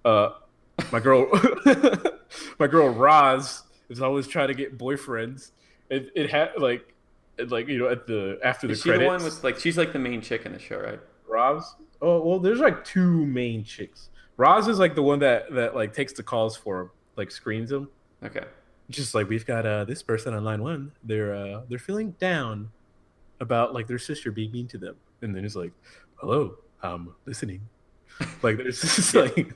Uh, my girl, my girl Roz is always trying to get boyfriends. It had like at the after Is the she the one with credits, like she's like the main chick in the show, right? Roz. Oh well, there's like two main chicks. Roz is like the one that like takes the calls for him, like screens him. Okay. Just like we've got this person on line one. They're feeling down about like their sister being mean to them, and then it's like, hello, I'm listening. Like there's just Yeah. like,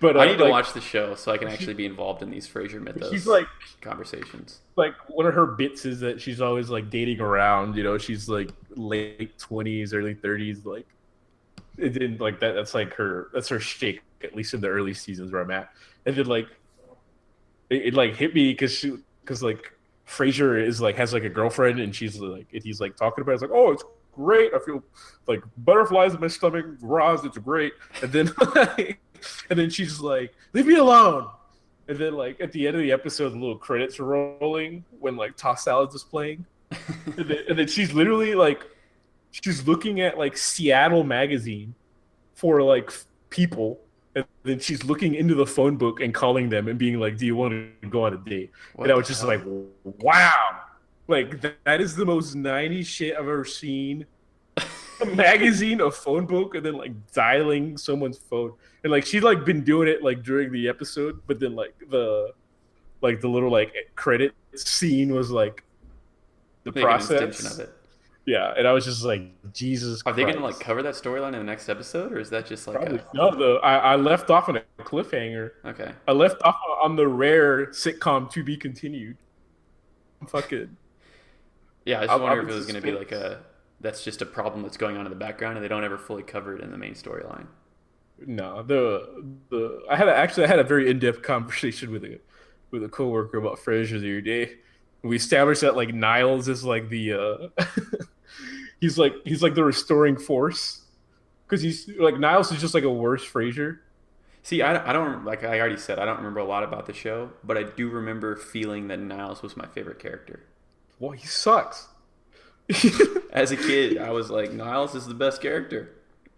but I need to like watch the show so I can she, actually be involved in these Frasier she's mythos like conversations. one of her bits is that she's always like dating around. She's like late 20s, early 30s. Like it didn't like that. That's her shtick, at least in the early seasons where I'm at. And then like it like hit me because like Frasier is like has like a girlfriend and she's like and he's like talking about it. It's like, oh, it's great. I feel like butterflies in my stomach. Roz, it's great. And then and then she's like, leave me alone. And then like at the end of the episode, the little credits are rolling when like Toss Salads is playing. And then she's literally like she's looking at like Seattle magazine for like people, and then she's looking into the phone book and calling them and being like, do you want to go on a date? And What I the was just like, hell? wow, like that is the most 90s shit I've ever seen. A magazine, a phone book, and then like dialing someone's phone. And like she'd like been doing it like during the episode, but then like the little like credit scene was like the Make an extension of process. it. Yeah, and I was just like, Jesus Are they gonna like Christ. cover that storyline in the next episode, or is that just like Probably a no. I left off on a cliffhanger. okay? I left off on the rare sitcom to be continued. I'm fucking. Yeah, I was just I'm wondering in if it was gonna be like suspense. a that's just a problem that's going on in the background and they don't ever fully cover it in the main storyline. No, the I had a very in depth conversation with a coworker about Frasier the other day. We established that like Niles is like the he's like the restoring force because he's like Niles is just like a worse Frasier. See, I don't like I already said I don't remember a lot about the show, but I do remember feeling that Niles was my favorite character. Well, he sucks. As a kid, I was like Niles is the best character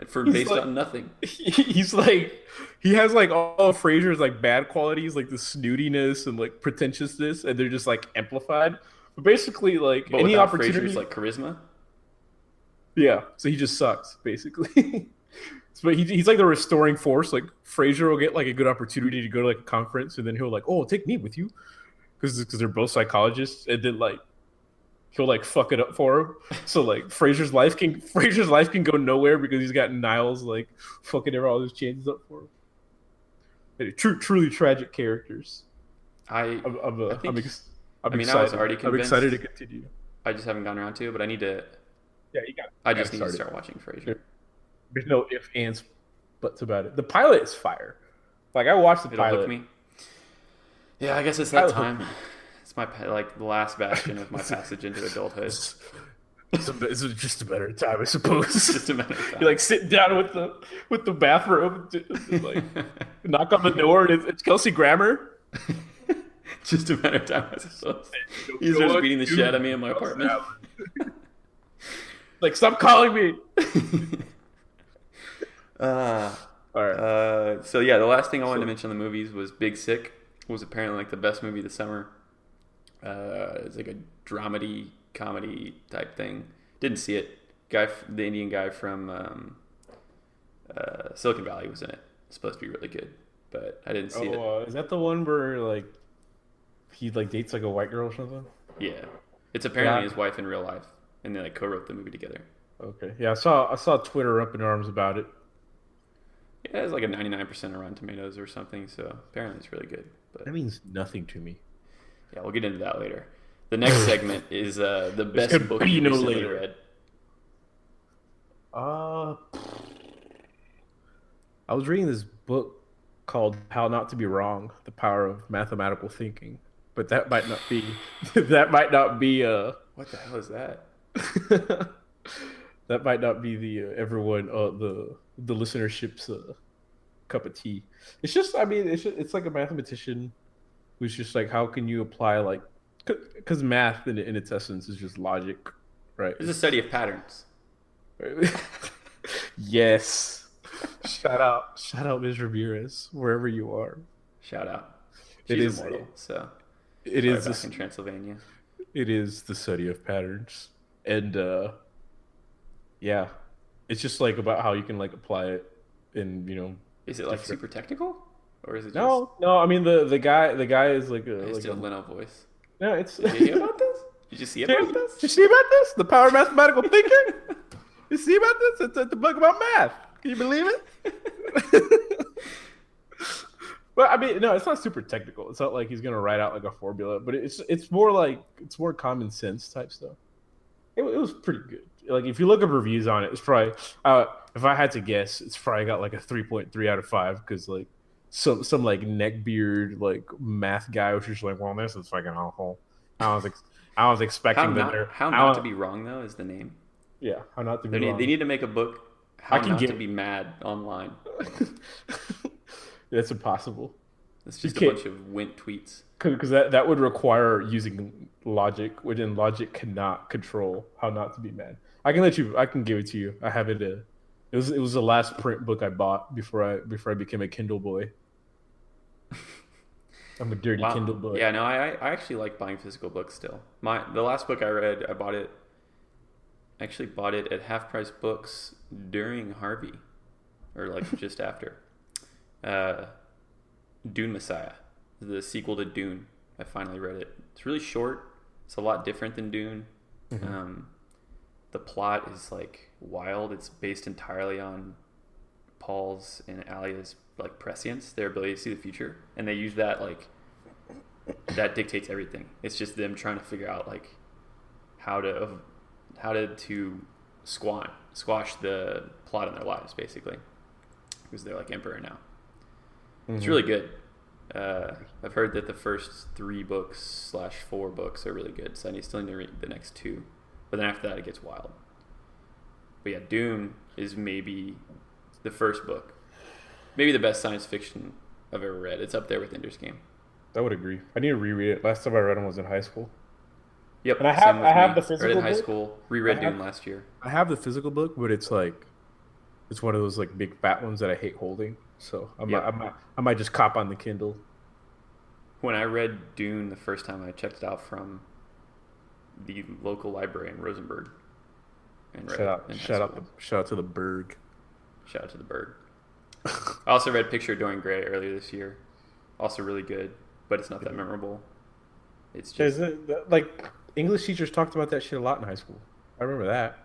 for he's based like on nothing. he's like he has like all of Frasier's like bad qualities, like the snootiness and like pretentiousness, and they're just like amplified. But basically, like But any without Frasier's opportunity, like charisma, yeah. So he just sucks, basically. But he's like the restoring force. Like Frasier will get like a good opportunity to go to like a conference, and then he'll like, oh, take me with you, because they're both psychologists, and then like he'll like fuck it up for him. So like Frasier's life can go nowhere because he's got Niles like fucking all his chances up for him. Truly tragic characters. I I'm I'm I uh, I'm, think ex- I'm I mean I was excited. already I'm excited to convinced. continue. I just haven't gotten around to it, but I need to. Yeah, you got I gotta just need to start it. start watching Frasier. There's no ifs, ands, buts about it. The pilot is fire. Like I watched the It'll hook pilot. me. Yeah, I guess it's that Pilot hooked time. me. It's my like the last bastion of my passage into adulthood. It's, it's just a better time, I suppose. Just a matter of You time. like sitting down with the bathroom, like knock on the door, and it's Kelsey Grammer. Just a matter of time, I suppose. You He know starts what? beating the shit out of me in my Toss apartment. salad. Like, stop calling me. uh, All right. so yeah, the last thing I wanted to So, mention on the movies was Big Sick. Was apparently like the best movie of the summer. It's like a dramedy comedy type thing. Didn't see it. The Indian guy from Silicon Valley was in it. It's supposed to be really good, but I didn't see it. is that the one where like he like dates like a white girl or something? Yeah, it's apparently Yeah. his wife in real life, and they like co-wrote the movie together. Okay. Yeah, I saw Twitter up in arms about it. Yeah, it's like a 99% on Rotten Tomatoes or something. So apparently it's really good. But That means nothing to me. yeah, we'll get into that later. The next segment is the There's best gonna book be you no recently later. read. Uh, I was reading this book called "How Not to Be Wrong: The Power of Mathematical Thinking," but that might not be that might not be What the hell is that? that might not be the everyone the listenership's cup of tea. It's just I mean it's like a mathematician who's just like how can you apply like because math in its essence is just logic, right? It's a study of patterns. Yes. shout out, Ms. Ramirez, wherever you are. Shout out. It She's is, immortal. So it probably is back this, in Transylvania. it is the study of patterns, and yeah, it's just like about how you can like apply it in Is it like different. super technical, or is it just No, no, I mean the guy is like a I just like did a a Leno voice? no, it's. Did you hear about this? Did you see about Did this? you see about this? The power of mathematical thinking? You see about this? It's a book about math. Can you believe it? But I mean, no, it's not super technical. It's not like he's gonna write out like a formula, but it's more like it's more common sense type stuff. It was pretty good. Like if you look up reviews on it, it's probably if I had to guess, it's probably got like a 3.3 out of 5 because like some like neckbeard like math guy was just like, well, this is fucking awful. I was ex- I was expecting that there. How I not to don't, be wrong though is the name. yeah, how not to be They wrong. need to make a book I how can not get to be mad online. that's impossible. It's You just a can't bunch of wint tweets. because that would require using logic, which in logic cannot control how not to be mad. I can give it to you. I have it. It was the last print book I bought before I became a Kindle boy. I'm a dirty Wow. Kindle boy. Yeah, no, I actually like buying physical books still. The last book I read, I actually bought it at Half Price Books during Harvey, or like just after. Uh, Dune Messiah, the sequel to Dune. I finally read it. It's really short. It's a lot different than Dune. Mm-hmm. The plot is like wild. It's based entirely on Paul's and Alia's like prescience, their ability to see the future, and they use that like that dictates everything. It's just them trying to figure out like how to squash the plot in their lives basically, because they're like emperor now. It's really good. I've heard that the first 3 books / 4 books are really good, so I still need to read the next 2. But then after that, it gets wild. But yeah, Dune is maybe the first book, maybe the best science fiction I've ever read. It's up there with Ender's Game. I would agree. I need to reread it. Last time I read them was in high school, Yep, and same with I have me. the Read it in physical high book. school. I Reread have Dune last year. I have the physical book, but it's like it's one of those like big fat ones that I hate holding. So Yep. I might just cop on the Kindle. When I read Dune the first time, I checked it out from the local library in Rosenberg and read it in high school. Shout out to the Berg. Shout out to the bird. I also read Picture of Dorian Gray earlier this year. Also really good, but it's not that memorable. It's just Like English teachers talked about that shit a lot in high school. I remember that.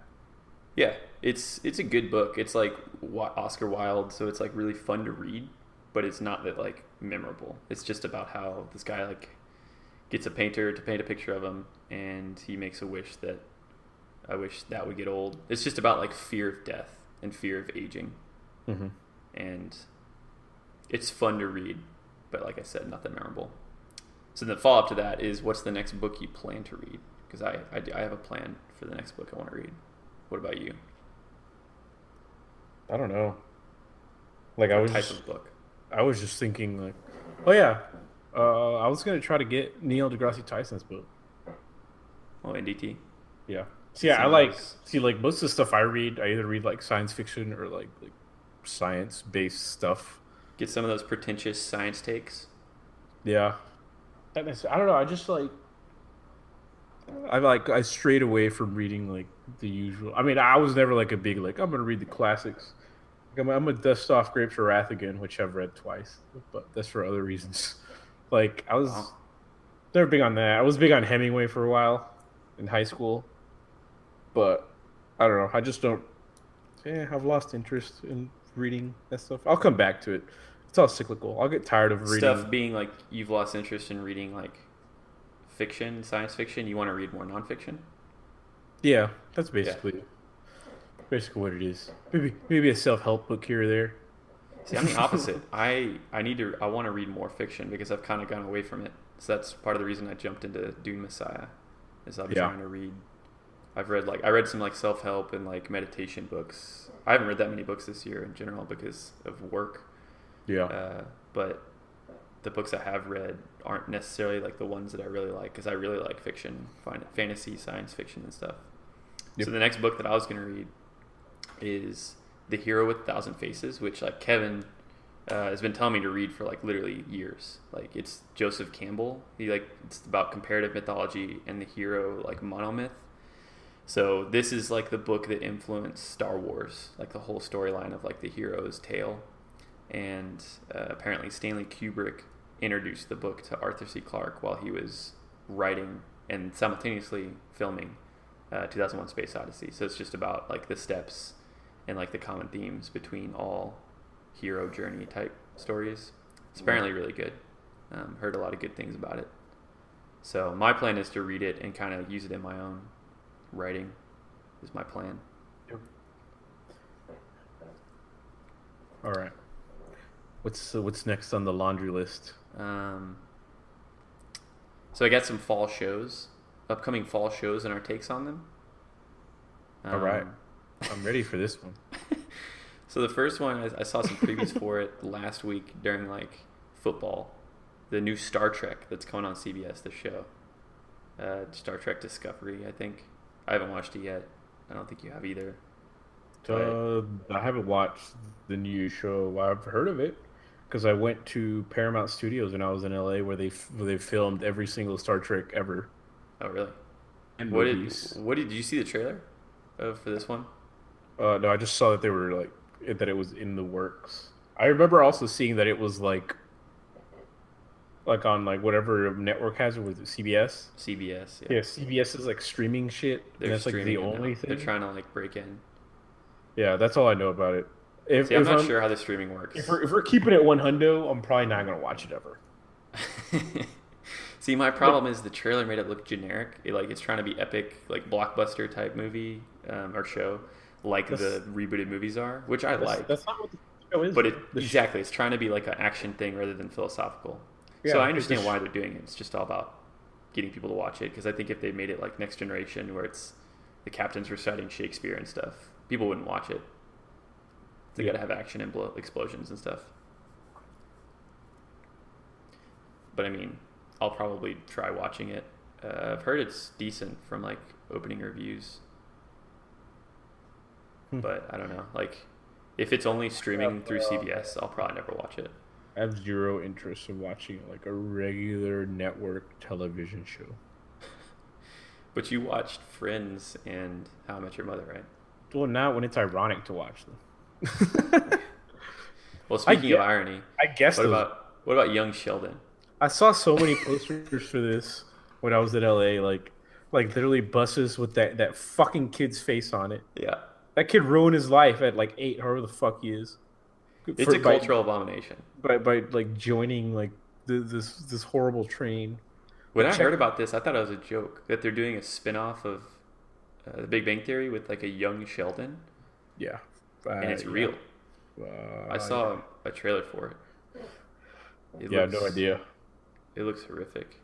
yeah, it's a good book. It's like Oscar Wilde, so it's like really fun to read, but it's not that like memorable. It's just about how this guy like gets a painter to paint a picture of him, and he makes a wish that I wish that would get old. It's just about like fear of death and fear of aging, Mm-hmm. and it's fun to read, but like I said, not that memorable. So the follow up to that is, what's the next book you plan to read? Because I have a plan for the next book I want to read. What about you? I don't know. Like What type of book? I was just thinking like, oh yeah, I was gonna try to get Neil deGrasse Tyson's book. Oh, NDT. Yeah. So yeah, like most of the stuff I read, I either read like science fiction or like science based stuff. Get some of those pretentious science takes. Yeah. I don't know. I just I strayed away from reading like the usual. I mean, I was never like a big like I'm gonna read the classics. Like, I'm a dust off Grapes of Wrath again, which I've read twice, but that's for other reasons. Like I was never big on that. I was big on Hemingway for a while in high school, but I don't know. I just don't. Yeah, I've lost interest in reading that stuff. I'll come back to it. It's all cyclical. I'll get tired of reading Stuff being like you've lost interest in reading like fiction, science fiction. You want to read more nonfiction. Yeah, that's Yeah. basically what it is. Maybe a self help book here or there. See, I'm the opposite. I want to read more fiction because I've kind of gone away from it. So that's part of the reason I jumped into Dune Messiah. Is I'm trying to read. I read some like self help and like meditation books. I haven't read that many books this year in general because of work. Yeah. But the books I have read aren't necessarily like the ones that I really like, because I really like fiction, fantasy, science fiction, and stuff. Yep. So the next book that I was going to read is The Hero with a Thousand Faces, which like Kevin has been telling me to read for like literally years. Like it's Joseph Campbell. It's about comparative mythology and the hero like monomyth. So this is like the book that influenced Star Wars, like the whole storyline of like the hero's tale. And apparently Stanley Kubrick introduced the book to Arthur C. Clarke while he was writing and simultaneously filming 2001: Space Odyssey. So it's just about like the steps and like the common themes between all hero journey type stories. It's apparently really good. Heard a lot of good things about it. So my plan is to read it and kind of use it in my own writing. Is my plan. Yep. All right. What's next on the laundry list? So I got some fall shows, upcoming fall shows, and our takes on them. All right. I'm ready for this one. So the first one, I saw some previews for it last week during like football. The new Star Trek that's coming on CBS, the show. Star Trek Discovery, I think. I haven't watched it yet. I don't think you have either. I haven't watched the new show. I've heard of it because I went to Paramount Studios when I was in LA, where they filmed every single Star Trek ever. Oh, really? And What movies. did you see the trailer for this one? No, I just saw that they were that it was in the works. I remember also seeing that it was like on like whatever network has it, was it CBS? CBS. Yeah, CBS is like streaming shit. They're And that's like the streaming it now. only thing. They're trying to like break in. Yeah, that's all I know about it. See, I'm not sure how the streaming works. If we're keeping it 100, I'm probably not gonna watch it ever. See, my problem is the trailer made it look generic. It's trying to be epic, like blockbuster type movie or show, like the rebooted movies are, which I like. That's not what the show is. But exactly, it's trying to be like an action thing rather than philosophical. Yeah, so I understand why they're doing it. It's just all about getting people to watch it. Because I think if they made it like Next Generation, where it's the captain's reciting Shakespeare and stuff, people wouldn't watch it. They gotta have action and explosions and stuff. But I mean, I'll probably try watching it. I've heard it's decent from like opening reviews. But I don't know. Like, if it's only streaming through CBS, I'll probably never watch it. I have zero interest in watching like a regular network television show. But you watched Friends and How I Met Your Mother, right? Well, not when it's ironic to watch them. Well, speaking of irony, I guess what about Young Sheldon? I saw so many posters for this when I was in LA, like literally buses with that fucking kid's face on it. Yeah. That kid ruined his life at like 8, however the fuck he is. It's a cultural abomination. By like joining like this horrible train. When I heard about this, I thought it was a joke that they're doing a spin-off of The Big Bang Theory with like a young Sheldon. Yeah. And it's real. I saw a trailer for it. No idea. It looks horrific.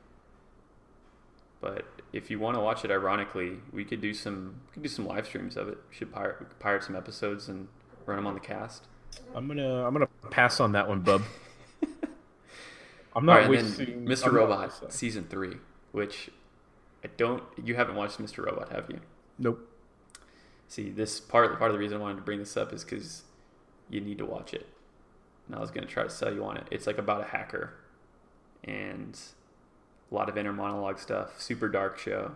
But if you want to watch it, ironically, we could do some live streams of it. We should pirate some episodes and run them on the cast. I'm gonna pass on that one, bub. I'm not wasting. Mr. Robot season 3, which you haven't watched Mr. Robot, have you? Nope. See, this part of the reason I wanted to bring this up is because you need to watch it. And I was going to try to sell you on it. It's like about a hacker and a lot of inner monologue stuff. Super dark show.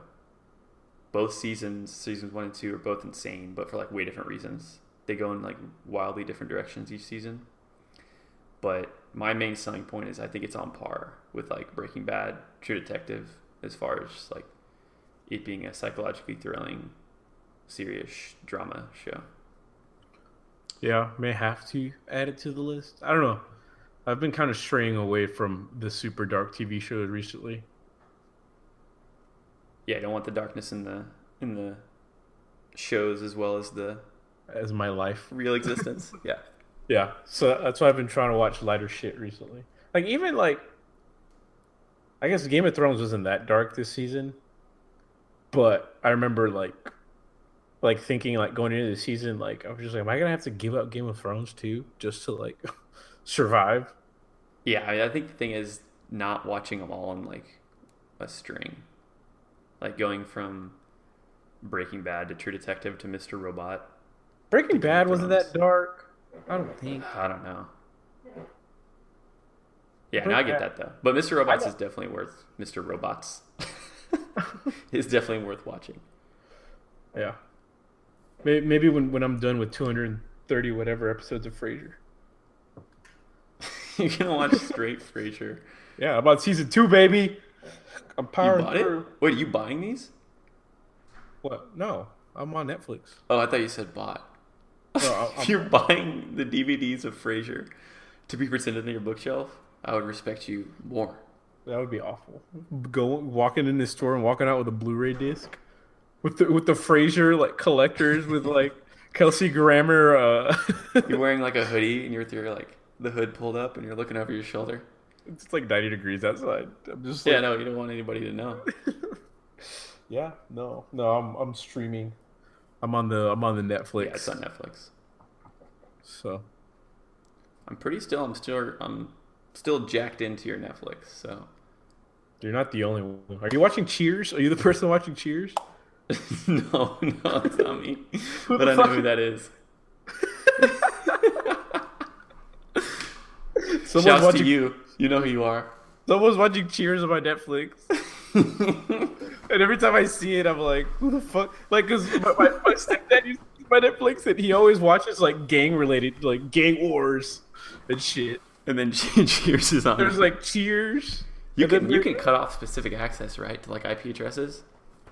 Both seasons 1 and 2 are both insane, but for like way different reasons. They go in like wildly different directions each season. But my main selling point is I think it's on par with like Breaking Bad, True Detective, as far as just like it being a psychologically thrilling, serious drama show. Yeah, may have to add it to the list. I don't know. I've been kind of straying away from the super dark TV shows recently. Yeah, I don't want the darkness in the shows as well as my life, real existence. Yeah. Yeah, so that's why I've been trying to watch lighter shit recently. Like even like, I guess Game of Thrones wasn't that dark this season, but I remember like thinking like going into the season, like I was just like, am I gonna have to give up Game of Thrones too just to like survive? Yeah, I think the thing is not watching them all in like a string, like going from Breaking Bad to True Detective to Mr. Robot. Breaking to Game of Bad wasn't that Thrones. dark. I don't think. I don't know. Yeah, now I Breaking get Bad. that though. But Mr. I Robots is don't. definitely worth Mr. Robots. Is definitely worth watching. Yeah. Maybe when I'm done with 230 whatever episodes of Frasier. You can watch straight Frasier. Yeah, about season 2, baby. I'm You powering bought it? through. Wait, are you buying these? What? No, I'm on Netflix. Oh, I thought you said bought. No, If you're buying the DVDs of Frasier to be presented on your bookshelf, I would respect you more. that would be awful. Walking in the store and walking out with a Blu-ray disc with the Frasier like collectors with like Kelsey Grammer. You're wearing like a hoodie and you're with your like the hood pulled up and you're looking over your shoulder. It's like 90 degrees outside. I'm just Yeah, like, no, you don't want anybody to know. yeah, no. I'm streaming. I'm on the Netflix. Yeah, it's on Netflix. So I'm still jacked into your Netflix. So you're not the only one. Are you watching Cheers? Are you the person watching Cheers? no, it's not me. Who But the I know fuck- who that is. Someone's Shouts watching. to you. You know who you are. Someone's watching Cheers on my Netflix. And every time I see it, I'm like, who the fuck? Like, because my stepdad uses my Netflix, and he always watches, like, gang-related, like, gang wars and shit. And then Cheers is on. There's, like, Cheers. You and then can cut off specific access, right, to like IP addresses,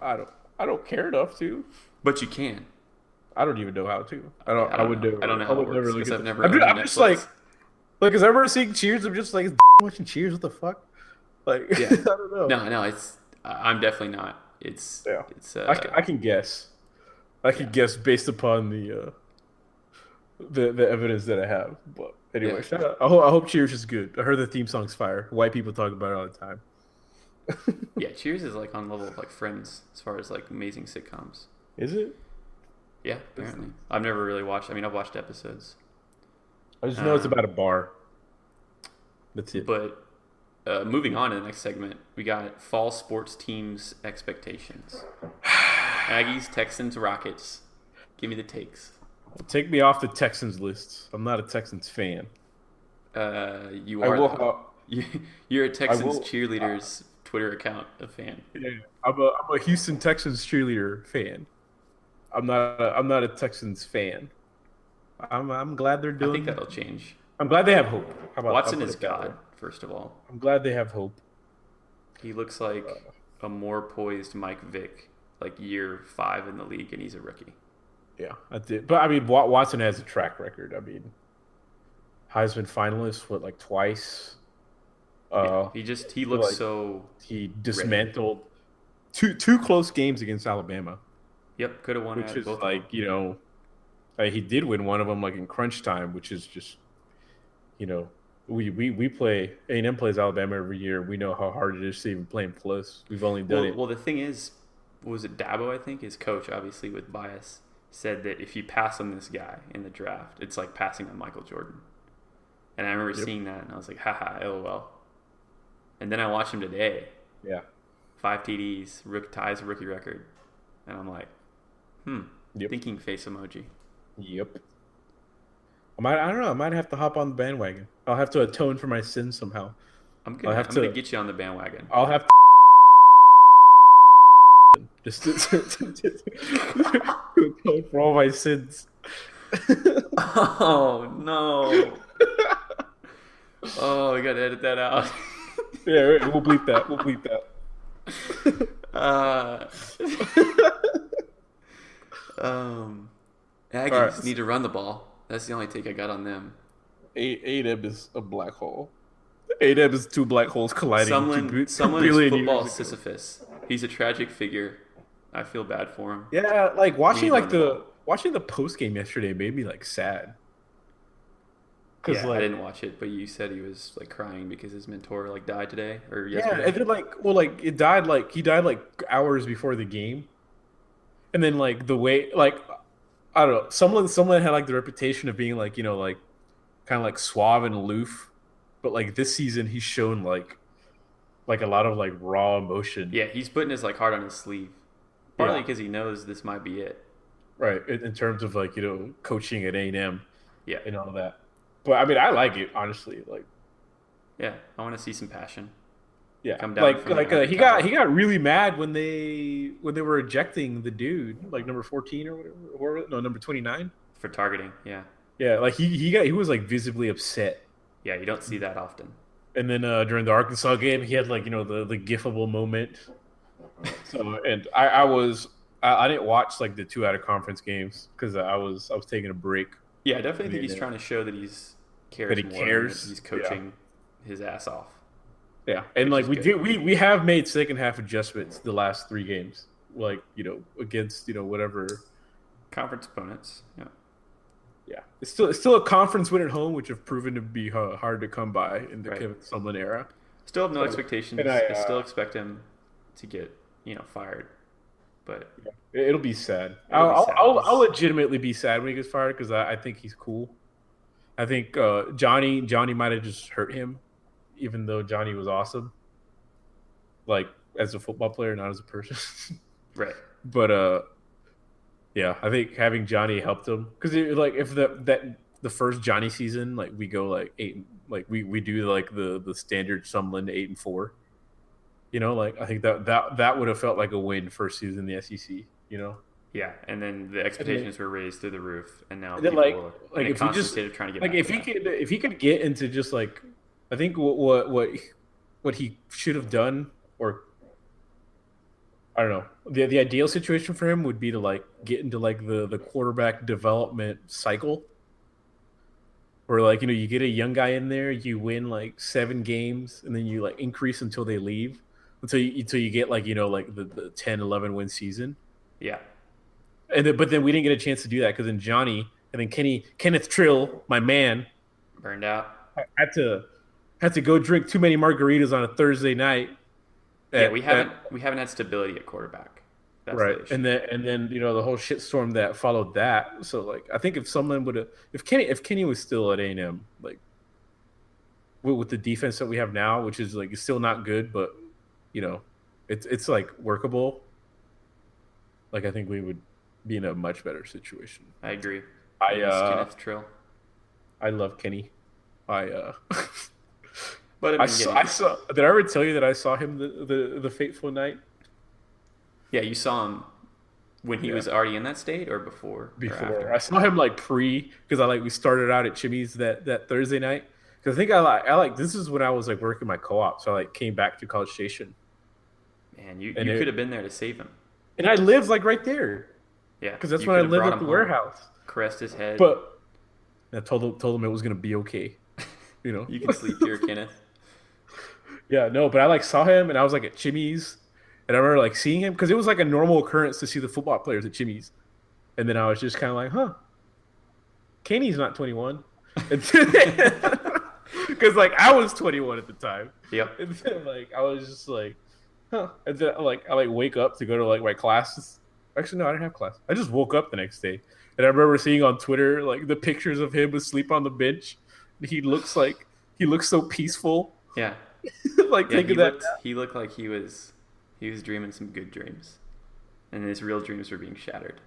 I don't care enough to. but you can. I don't even know how to. I I don't would know. never. I don't know I how would it never works, look 'cause at I've the- never I'm owned just like, Netflix. as I remember seeing Cheers, I'm just like, is watching Cheers? What the fuck? Like, Yeah. I don't know. No, it's. I'm definitely not. It's. Yeah. It's. I can guess. I can guess based upon the evidence that I have. But anyway, Yeah. shout out. I hope Cheers is good. I heard the theme song's fire. White people talk about it all the time. Yeah, Cheers is like on level of like Friends as far as like amazing sitcoms. Is it? Yeah, apparently. I've never really watched. I mean, I've watched episodes, I just know it's Um, about a bar. That's it. but moving on to the next segment, we got fall sports teams expectations. Aggies, Texans, Rockets. Give me the takes. Take me off the Texans list. I'm not a Texans fan. You I are. will. though. You're a Texans will- cheerleaders Twitter account a fan. Yeah, I'm a Houston Texans cheerleader fan. I'm not a Texans fan. I'm glad they're I doing. think that'll change. I'm glad they have hope. How about Watson I'll put is it that God, way. first of all. I'm glad they have hope. He looks like a more poised Mike Vick, like year 5 in the league, and he's a rookie. Yeah, that's it. But I mean, Watson has a track record. I mean, Heisman finalist, like twice. He looks like- so. He dismantled two close games against Alabama, Yep, could have won which at is both. like, he did win one of them like in crunch time, which is just, we play A&M plays Alabama every year. We know how hard it is to even play them close. We've only done it. Well, the thing is, was it Dabo? I think his coach, obviously with bias, said that if you pass on this guy in the draft, it's like passing on Michael Jordan. And I remember seeing that, and I was like, haha, LOL. And then I watched him today. Yeah. 5 TDs, ties a rookie record. And I'm like, Yep. thinking face emoji. Yep. I don't know. I might have to hop on the bandwagon. I'll have to atone for my sins somehow. I'm I'll have gonna to- get you on the bandwagon. I'll have just to atone for all my sins. Oh no! Oh, we gotta edit that out. Yeah, we'll bleep that. We'll bleep that. Aggies All right. need to run the ball. That's the only take I got on them. A-Deb is a black hole. A-Deb is two black holes colliding. Someone is 2 billion football years ago. Sisyphus. He's a tragic figure. I feel bad for him. Yeah, like watching need like to run the watching the post game yesterday made me like sad. Yeah, like, I didn't watch it, but you said he was like crying because his mentor like died today or yeah, yesterday. and then like he died like hours before the game, and then like the way like I don't know, someone had like the reputation of being like like kind of like suave and aloof, but like this season he's shown like a lot of like raw emotion. Yeah, he's putting his like heart on his sleeve, partly Yeah. because he knows this might be it. right? In terms of like coaching at A&M Yeah, and all that. But I mean, I like it honestly. Like, yeah. I want to see some passion yeah, come down from the ivory tower. he got really mad when they were ejecting the dude like number 14 or whatever, or no number 29. For targeting. Yeah, Yeah, like he was like visibly upset. yeah. You don't see that often. And then during the Arkansas game, he had like the gifable moment. So and I didn't watch like the two out of conference games because I was taking a break. Yeah, I definitely And think he's then, trying to show that he's that cares he more and that cares. he's Yeah, coaching his ass off, yeah. And which like is good. we have made second half adjustments the last three games, like against whatever. Conference opponents. Yeah. Yeah, it's still a conference win at home, which have proven to be hard to come by in the Right. Kevin Sumlin era. Still have no So, expectations. and I still expect him to get fired, but it'll be sad. it'll be sad. I'll legitimately be sad when he gets fired because I think he's cool. I think Johnny might have just hurt him, even though Johnny was awesome, like as a football player, not as a person. Right. But yeah, I think having Johnny helped him because like if the first Johnny season, like we go like like we do like the standard Sumlin 8-4. Like I think that would have felt like a win first season in the SEC. Yeah, and then the And then, expectations were raised through the roof, and now and then people like are in a if he constant just state of trying to get like back to that. if he could get into just like I think what he should have done, or I don't know, the ideal situation for him would be to like get into like the quarterback development cycle where like you get a young guy in there, you win like 7 games, and then you like increase until they leave, until you get like like the 10-11 win season. Yeah, But then we didn't get a chance to do that because then Johnny and then Kenneth Trill, my man, burned out. had to go drink too many margaritas on a Thursday night. Yeah, we haven't had stability at quarterback. That's Right, the issue. and then the whole shitstorm that followed that. So like, I think if someone would have, if Kenny was still at A&M, like with the defense that we have now, which is like still not good, but it's like workable. Like I think we would be in a much better situation. I agree. I I miss Kenneth Trill, I love Kenny. I but I mean, I saw. Did I ever tell you that I saw him the fateful night? yeah, you saw him when he Yeah. was already in that state, or before, or Before after. I saw him like because we started out at Chimmy's that Thursday night because I think I like this is when I was like working my co-op, so I like came back to College Station Man, you and could have been there to save him. and I lived like right there Yeah, because that's you when I could have lived brought at the him home, warehouse. caressed his head. But I told him it was gonna be okay. You can sleep here, Kenneth. Yeah, no, but I like saw him and I was like at Chimmy's and I remember like seeing him because it was like a normal occurrence to see the football players at Chimmy's, and then I was just kind of like, huh, Kenny's not 21, because like I was 21 at the time, Yep. and then like I was just like, huh, and then like I like wake up to go to like my classes. Actually, no, I didn't have class. I just woke up the next day, and I remember seeing on Twitter like the pictures of him asleep on the bench. He looks so peaceful. Yeah. Like Yeah, thinking that. he looked like he was dreaming some good dreams, and his real dreams were being shattered.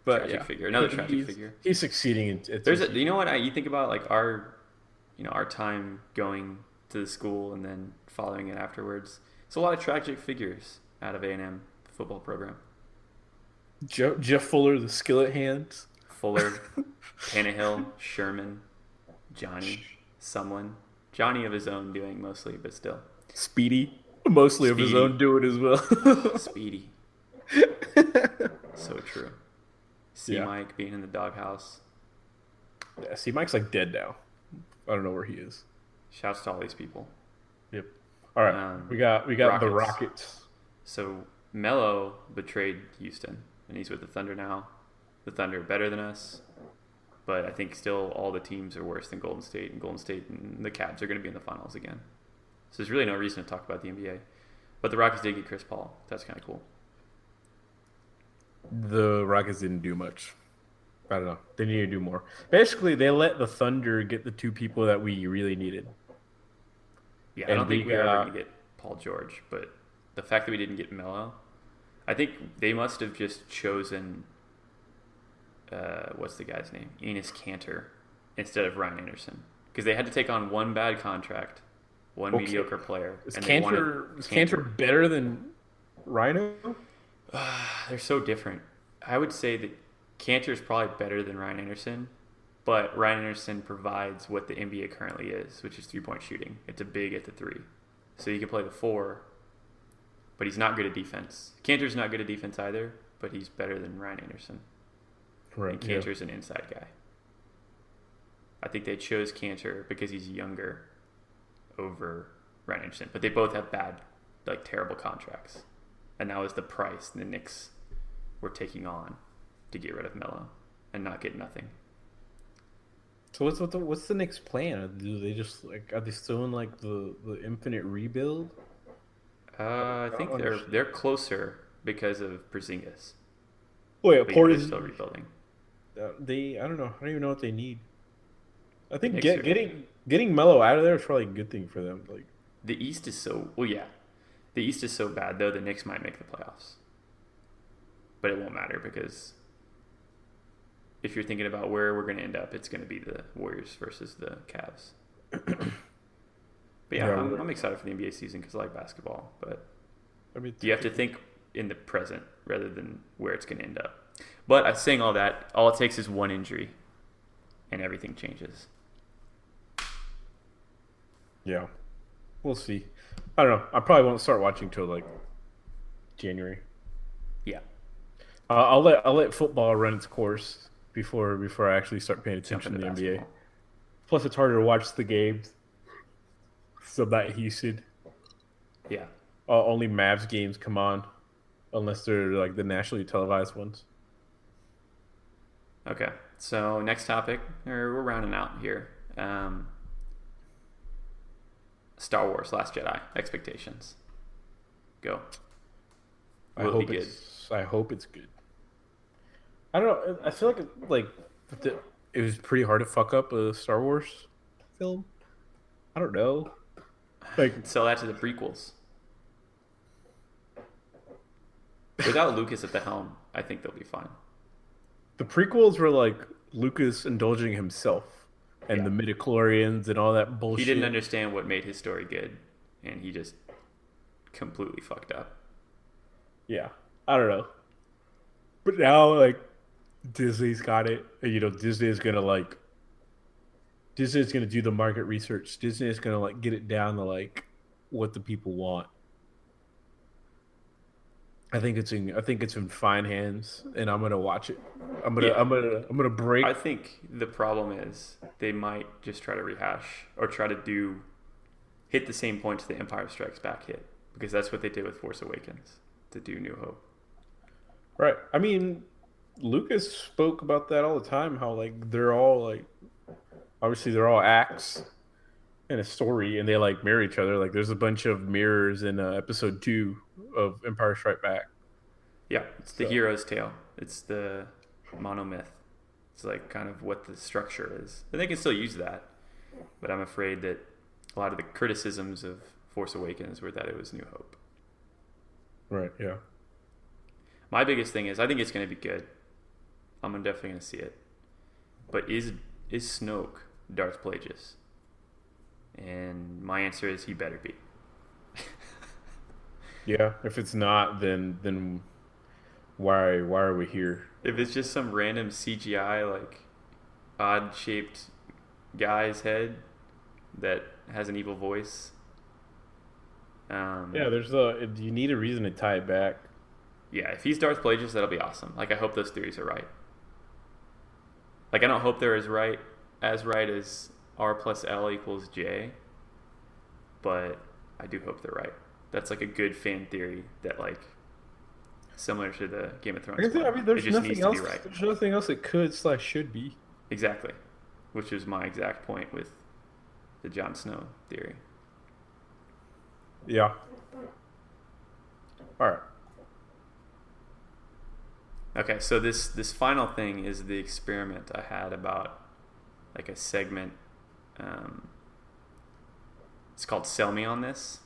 But Tragic yeah, figure, another tragic figure. He's succeeding. You know what? You think about like our time going to the school and then following it afterwards. It's a lot of tragic figures out of A&M football program. Jeff Fuller, the skillet hands. Fuller, Tannehill, Sherman, Johnny, Sumlin. Johnny of his own doing mostly, but still. Speedy, mostly of his Speedy. own doing as well. Speedy. So true. Yeah. Mike being in the doghouse. Yeah, see, Mike's like dead now. I don't know where he is. Shouts to all these people. Yep. All right, we got the Rockets. So Melo betrayed Houston, and he's with the Thunder now. The Thunder are better than us, but I think still all the teams are worse than Golden State, and Golden State and the Cavs are going to be in the finals again. So there's really no reason to talk about the NBA. But the Rockets did get Chris Paul. That's kind of cool. The Rockets didn't do much. I don't know. They need to do more. Basically, they let the Thunder get the two people that we really needed. Yeah, I don't think we were ever going to get Paul George, but the fact that we didn't get Melo, I think they must have just chosen what's the guy's name? Enes Kanter instead of Ryan Anderson because they had to take on one bad contract, one Okay. mediocre player, Is and they wanted Cantor better than Rhino? They're so different. I would say that Cantor is probably better than Ryan Anderson, but Ryan Anderson provides what the NBA currently is, which is 3-point shooting. It's a big at the three, so you can play the four, but he's not good at defense. Cantor's not good at defense either, but he's better than Ryan Anderson. Right. And Cantor's an inside guy. I think they chose Cantor because he's younger over Ryan Anderson, but they both have bad, like terrible contracts, and that was the price the Knicks were taking on to get rid of Melo and not get nothing. So what's the next plan? Do they just like are they still in like the infinite rebuild? I think don't they're understand. they're closer because of Porzingis, Wait, but yeah, they're Portis. still rebuilding. They I don't know. I don't even know what they need. I The think Knicks are getting Melo out of there is probably a good thing for them. Like, the East is so well, yeah. The East is so bad though. The Knicks might make the playoffs, but it won't matter because if you're thinking about where we're going to end up, it's going to be the Warriors versus the Cavs. But yeah, yeah, I'm excited for the NBA season because I like basketball. But I mean, you have to think in the present rather than where it's going to end up. But saying all that, all it takes is one injury, and everything changes. yeah, we'll see. I don't know. I probably won't start watching till like January. Yeah, I'll let football run its course before I actually start paying jump attention into to the NBA. basketball. Plus, it's harder to watch the games. So that Houston, Yeah. only Mavs games come on, unless they're like the nationally televised ones. Okay. So next topic, or we're rounding out here. Star Wars: Last Jedi expectations. Go. Will it be good? I hope it's good. I don't know. I feel like it was pretty hard to fuck up a Star Wars film. I don't know. Like Sell that to the prequels. Without Lucas at the helm, I think they'll be fine. the prequels were like Lucas indulging himself and Yeah. the midichlorians and all that He bullshit. didn't understand what made his story good, and he just completely fucked up. Yeah, I don't know. But now like Disney's got it, and Disney's gonna do the market research. Disney is gonna like get it down to like what the people want. I think it's in fine hands, and I'm gonna watch it. Yeah. I'm gonna break. I think the problem is they might just try to rehash or try to hit the same points the Empire Strikes Back hit because that's what they did with Force Awakens to do New Hope. Right. I mean, Lucas spoke about that all the time. How like they're all like, obviously they're all acts in a story, and they like mirror each other. Like there's a bunch of mirrors in episode 2 of Empire Strike Back. Yeah, it's the So hero's tale. It's the monomyth. It's like kind of what the structure is. And they can still use that, but I'm afraid that a lot of the criticisms of Force Awakens were that it was New Hope. right, yeah. My biggest thing is I think it's going to be good. I'm definitely going to see it. But is Snoke Darth Plagueis? And my answer is he better be. Yeah, if it's not, then why are we here? If it's just some random CGI like odd shaped guy's head that has an evil voice, Yeah, you need a reason to tie it back. yeah, if he's Darth Plagueis, that'll be awesome. Like I hope those theories are right. Like I don't hope they're as R plus L equals J, but I do hope they're right. That's like a good fan theory that like similar to the Game of Thrones. I mean, there's it just needs nothing to else. be right. There's nothing else it could/should be. Exactly, which is my exact point with the Jon Snow theory. Yeah. All right. Okay, so this final thing is the experiment I had about like a segment. It's called "Sell Me on This,"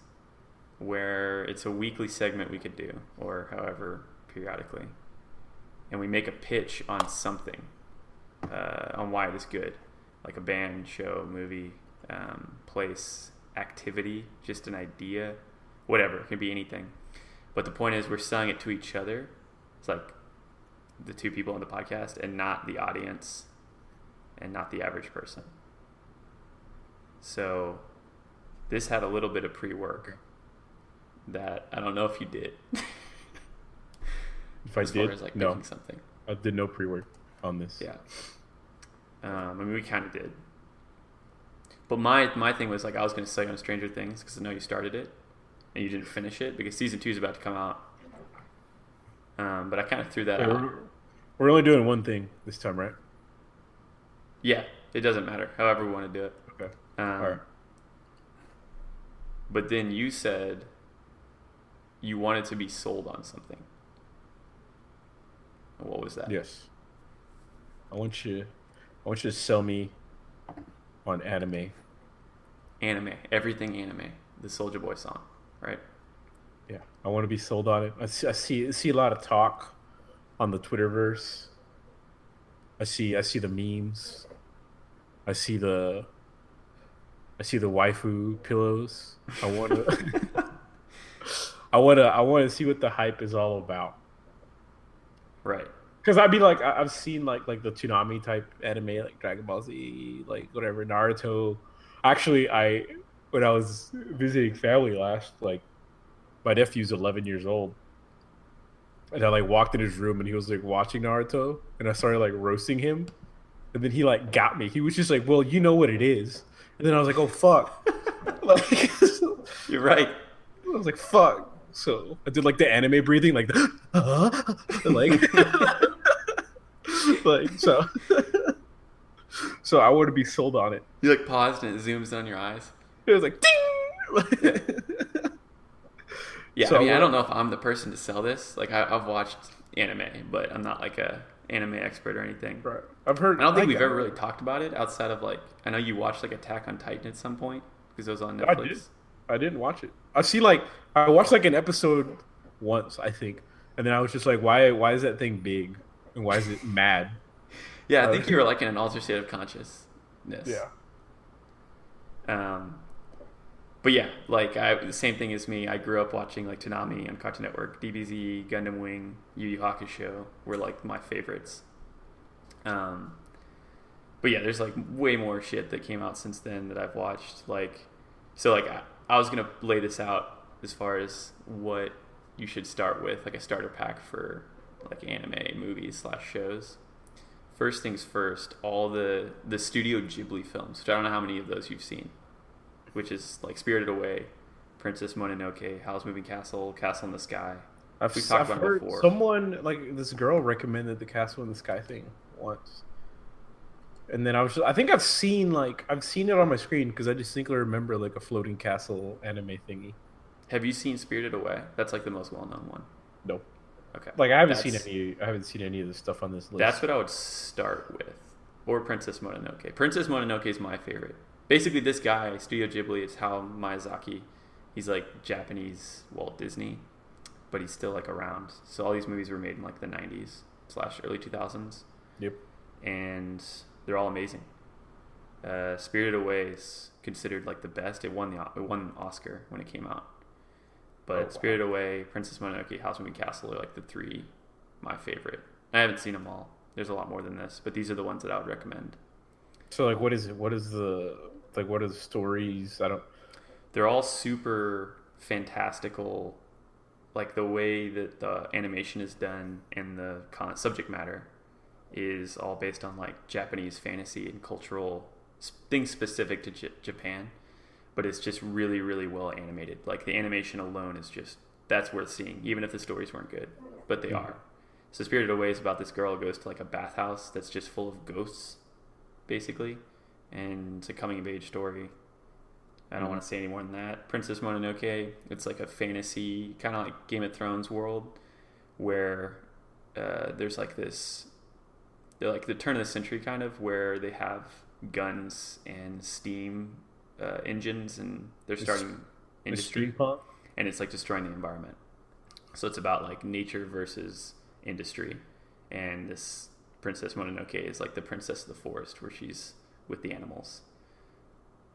where it's a weekly segment we could do, or however periodically, and we make a pitch on something, on why it is good, like a band, show, movie, place, activity, just an idea, whatever. It can be anything. But the point is, we're selling it to each other. It's like the two people on the podcast, and not the audience, and not the average person. So this had a little bit of pre-work that I don't know if you did. If I as did, far as like no, making something. I did no pre-work on this. Yeah. I mean, we kind of did. But my thing was like, I was going to say on Stranger Things because I know you started it and you didn't finish it because season 2 is about to come out. But I kind of threw that out. We're only doing one thing this time, right? Yeah, it doesn't matter. However we want to do it. Okay. All right. But then you said you wanted to be sold on something. What was that? Yes. I want you to sell me on anime. Anime. Everything anime. The Soulja Boy song, right? Yeah. I want to be sold on it. I see a lot of talk on the Twitterverse. I see the memes. I see the waifu pillows. I want to see what the hype is all about. Right. Because I'd be like, I've seen like the Toonami type anime, like Dragon Ball Z, like whatever, Naruto. Actually, when I was visiting family last, like my nephew's 11 years old, and I like walked in his room and he was like watching Naruto, and I started like roasting him, and then he like got me. He was just like, "Well, you know what it is," and then I was like, "Oh fuck," like, You're right. I was like, "Fuck." So I did like the anime breathing, like, like, like so. So I want to be sold on it. You like paused and it zooms in on your eyes. It was like, ding. Yeah, So I mean, I don't know if I'm the person to sell this. Like, I've watched anime, but I'm not like a anime expert or anything. Right. I've heard. I don't think we've ever really talked about it outside of like, I know you watched like Attack on Titan at some point because it was on Netflix. I didn't watch it. I watched like an episode once, I think, and then I was just like, why is that thing big, and why is it mad? Yeah, I think you were like in an altered state of consciousness. Yeah. But yeah, like the same thing as me. I grew up watching like Toonami on Cartoon Network, DBZ, Gundam Wing, Yu Yu Hakusho were like my favorites. But yeah, there's like way more shit that came out since then that I've watched. Like, so like I was gonna lay this out as far as what you should start with, like a starter pack for like anime movies / shows. First things first, all the Studio Ghibli films, which I don't know how many of those you've seen, which is like Spirited Away, Princess Mononoke, Howl's Moving Castle, Castle in the Sky. I've talked about heard it before. Someone, like this girl, recommended the Castle in the Sky thing once, and then I think I've seen it on my screen because I distinctly remember like a floating castle anime thingy. Have you seen Spirited Away? That's like the most well-known one. Nope. Okay. Like I haven't seen any of the stuff on this list. That's what I would start with, or Princess Mononoke. Princess Mononoke is my favorite. Basically, this guy, Studio Ghibli, is Hayao Miyazaki. He's like Japanese Walt Disney, but he's still like around. So all these movies were made in like the 90s / early 2000s. Yep. And they're all amazing. Spirited Away is considered like the best. It won an Oscar when it came out. But Spirited Away, Princess Mononoke, Howl's Moving Castle are like the three my favorite. I haven't seen them all. There's a lot more than this, but these are the ones that I would recommend. So like, what is it? What are the stories? They're all super fantastical. Like the way that the animation is done and the subject matter is all based on like Japanese fantasy and cultural things specific to Japan. But it's just really, really well animated. Like the animation alone is just, that's worth seeing, even if the stories weren't good, but they are. So Spirited Away is about this girl who goes to like a bathhouse that's just full of ghosts, basically, and it's a coming of age story. I don't want to say any more than that. Princess Mononoke, it's like a fantasy, kind of like Game of Thrones world, where there's like this, they're like the turn of the century kind of, where they have guns and steam engines, and they're starting industry. Steampunk? and it's like destroying the environment. So it's about like nature versus industry, and this Princess Mononoke is like the princess of the forest, where she's with the animals.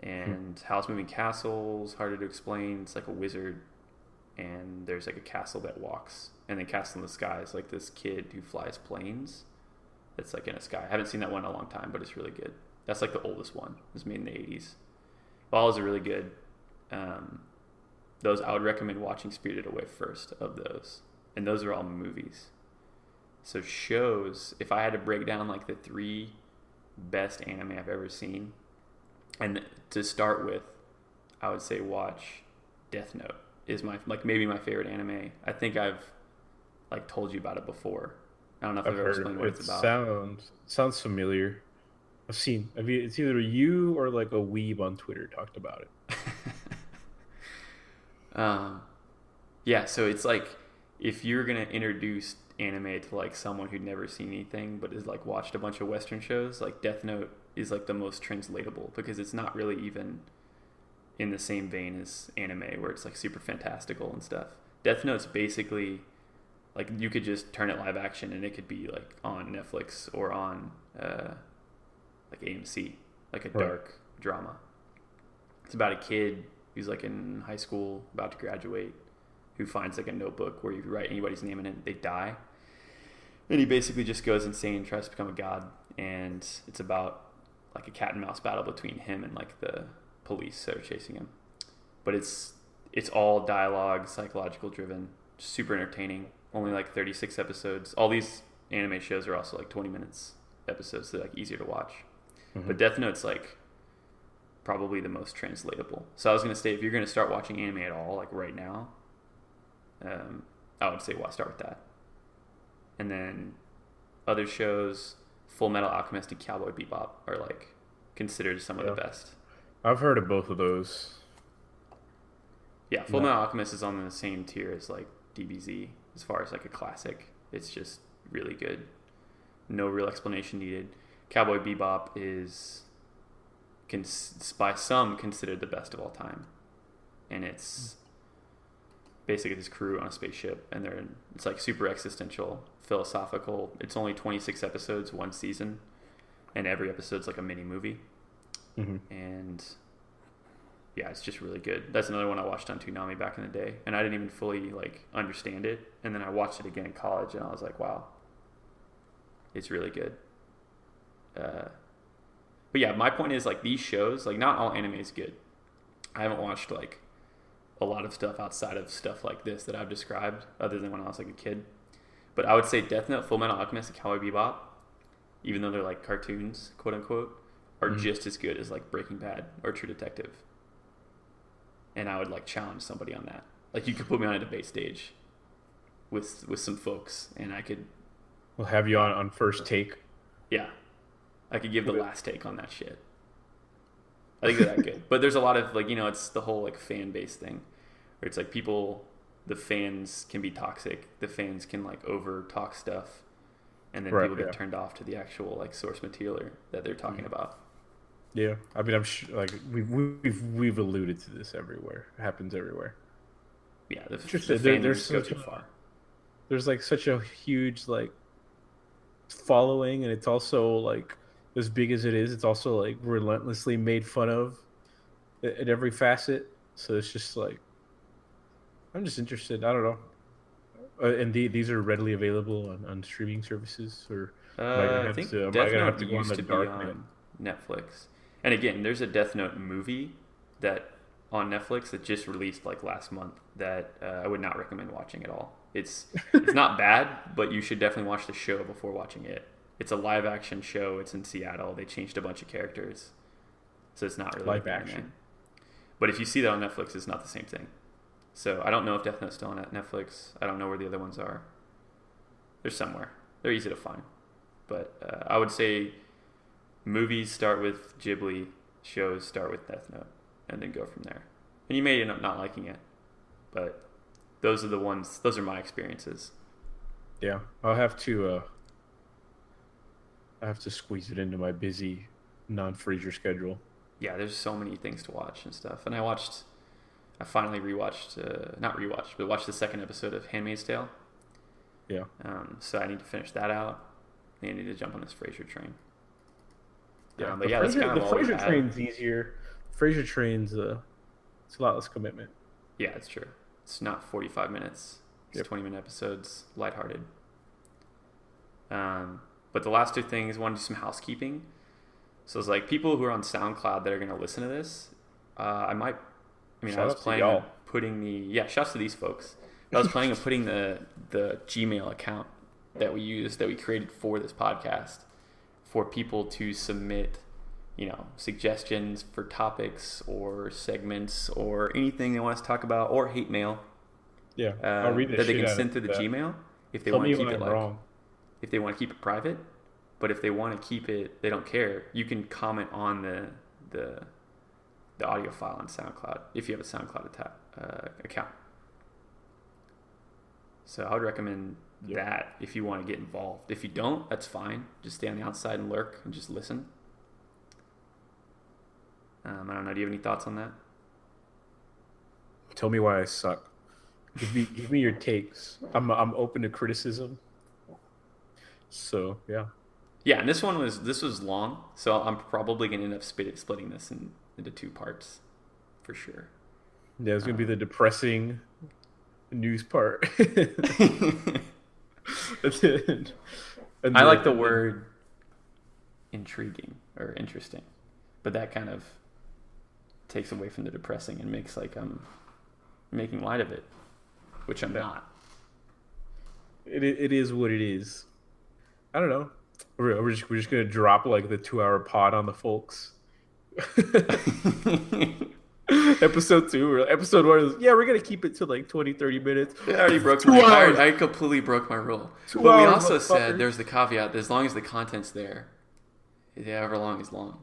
And Howl's Moving Castle's harder to explain. It's like a wizard, and there's like a castle that walks, and then Castle in the Sky is like this kid who flies planes. It's like in a sky. I haven't seen that one in a long time, but it's really good. That's like the oldest one. It was made in the 80s. All is really good. Those I would recommend watching Spirited Away first of those, and those are all movies. So shows, if I had to break down like the 3 best anime I've ever seen, and to start with, I would say watch Death Note. Is my like maybe my favorite anime. I think I've like told you about it before. I don't know if I've ever heard explained it. what It it's about. sounds familiar. I've seen. It's either you or like a weeb on Twitter talked about it. um, yeah, so it's like if you're gonna introduce anime to like someone who'd never seen anything but has like watched a bunch of Western shows, like Death Note is like the most translatable because it's not really even in the same vein as anime where it's like super fantastical and stuff. Death Note's basically like you could just turn it live action and it could be like on Netflix or on like AMC, like a Right. dark drama. It's about a kid who's like in high school about to graduate who finds like a notebook where you write anybody's name in it, they die. And he basically just goes insane and tries to become a god. And it's about like a cat and mouse battle between him and like the police that are chasing him. But it's all dialogue, psychological driven, super entertaining. Only like 36 episodes. All these anime shows are also like 20 minutes episodes, so they're like easier to watch. Mm-hmm. But Death Note's like probably the most translatable. So I was gonna say if you're gonna start watching anime at all, like right now, I would say start with that. And then other shows, Full Metal Alchemist and Cowboy Bebop are like considered some of Yeah. the best. I've heard of both of those. Yeah, Full No. Metal Alchemist is on the same tier as like DBZ as far as like a classic. It's just really good. No real explanation needed. Cowboy Bebop is by some considered the best of all time, and it's basically this crew on a spaceship, and it's like super existential, philosophical. It's only 26 episodes, one season, and every episode's like a mini movie. Mm-hmm. And yeah, it's just really good. That's another one I watched on Toonami back in the day, and I didn't even fully like understand it. And then I watched it again in college, and I was like, wow, it's really good. But yeah, my point is like these shows, like not all anime is good. I haven't watched like a lot of stuff outside of stuff like this that I've described, other than when I was like a kid. But I would say Death Note, Full Metal Alchemist, and Cowboy Bebop, even though they're like cartoons, quote unquote, are just as good as like Breaking Bad or True Detective. And I would like challenge somebody on that. Like you could put me on a debate stage with some folks, and I could, We'll have you on first take. yeah, I could give the last take on that shit. I think they're that good. But there's a lot of like, it's the whole like fan base thing where it's like the fans can be toxic. The fans can like over talk stuff, and then Right, people get yeah. turned off to the actual like source material that they're talking about. Yeah, I mean, I'm sure, like we've alluded to this everywhere. It happens everywhere. Yeah, the Just fandoms go too far. there's like such a huge like following, and it's also like as big as it is, it's also like relentlessly made fun of at every facet. So it's just like I'm just interested. I don't know. And these are readily available on streaming services, or I think am I Death gonna have Note to go on used the to be dark net? on Netflix. And again, there's a Death Note movie that on Netflix that just released like last month that I would not recommend watching at all. It's not bad, but you should definitely watch the show before watching it. It's a live action show. It's in Seattle. They changed a bunch of characters, so it's not really Live like action. anime. But if you see that on Netflix, it's not the same thing. So I don't know if Death Note's still on Netflix. I don't know where the other ones are. They're somewhere. They're easy to find. But I would say movies start with Ghibli, shows start with Death Note, and then go from there. And you may end up not liking it, but those are the ones. Those are my experiences. Yeah, I have to squeeze it into my busy non-Frasier schedule. Yeah, there's so many things to watch and stuff. And I watched I finally not rewatched, but watched the second episode of Handmaid's Tale. Yeah. So I need to finish that out. And I need to jump on this Frasier train. Yeah, but yeah, that's kind of the all we Frasier had. train's easier. Frasier train's it's a lot less commitment. Yeah, it's true. It's not 45 minutes. It's Yep. 20-minute episodes, lighthearted. But the last two things, I want to do some housekeeping. So it's like people who are on SoundCloud that are going to listen to this. I was planning on putting shouts to these folks. I was planning on putting the Gmail account that we created for this podcast for people to submit, suggestions for topics or segments or anything they want us to talk about, or hate mail. Yeah, I'll read that they can send through the Gmail if they want to keep it wrong. If they want to keep it private, but if they want to keep it, they don't care. You can comment on the audio file on SoundCloud if you have a SoundCloud account. So I would recommend that if you want to get involved. If you don't, that's fine. Just stay on the outside and lurk and just listen. I don't know. Do you have any thoughts on that? Tell me why I suck. Give me your takes. I'm open to criticism. So yeah. Yeah, and this was long, so I'm probably gonna end up splitting this into two parts, for sure. Yeah, it's gonna be the depressing news part. That's it. I like the word intriguing or interesting, but that kind of takes away from the depressing and makes like I'm making light of it, which I'm not. It is what it is. I don't know. We're just gonna drop like the 2-hour pod on the folks. Episode 2 or episode 1 is, we're gonna keep it to like 20-30 minutes. I completely broke my rule. But we also said there's the caveat that as long as the content's there, however long is long.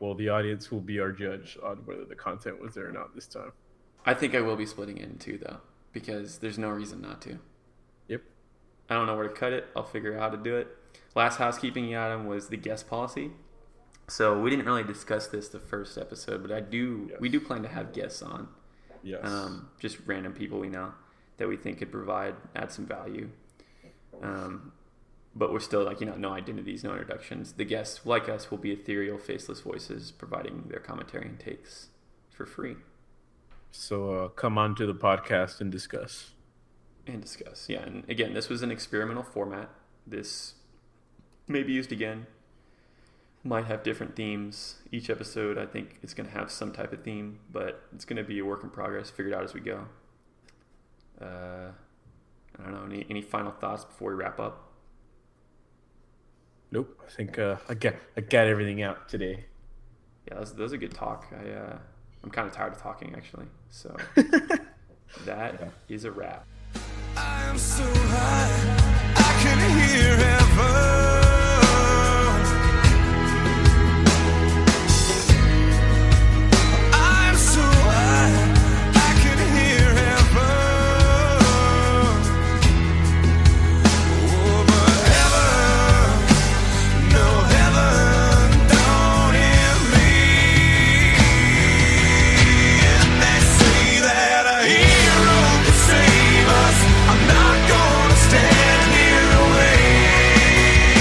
Well, the audience will be our judge on whether the content was there or not this time. I think I will be splitting it in two though, because there's no reason not to. Yep. I don't know where to cut it. I'll figure out how to do it. Last housekeeping item was the guest policy. So we didn't really discuss this the first episode, but we do plan to have guests on. Yes. Just random people we know that we think could add some value. But we're still no identities, no introductions. The guests, like us, will be ethereal, faceless voices providing their commentary and takes for free. So come on to the podcast and discuss. Yeah. And again, this was an experimental format. This may be used again. Might have different themes. Each episode, I think, is going to have some type of theme, but it's going to be a work in progress, figured out as we go. I don't know. Any final thoughts before we wrap up? Nope. I think I got everything out today. Yeah, that was a good talk. I'm kind of tired of talking, actually. So that is a wrap. I am so high, I can hear heaven. I'm so high, I can hear heaven. Oh, but heaven, no heaven, don't hear me. And they say that a hero can save us. I'm not gonna stand here and wait.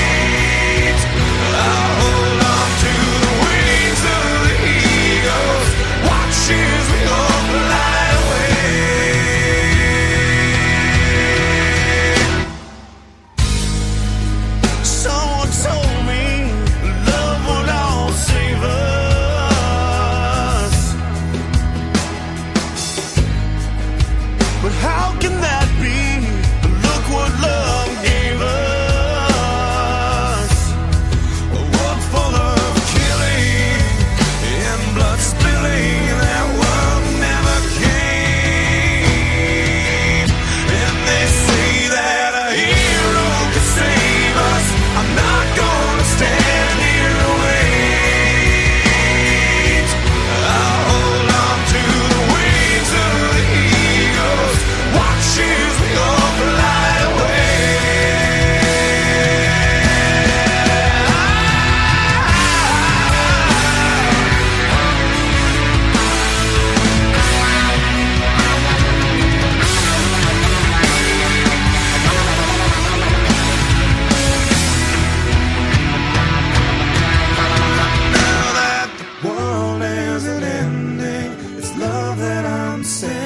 sunset.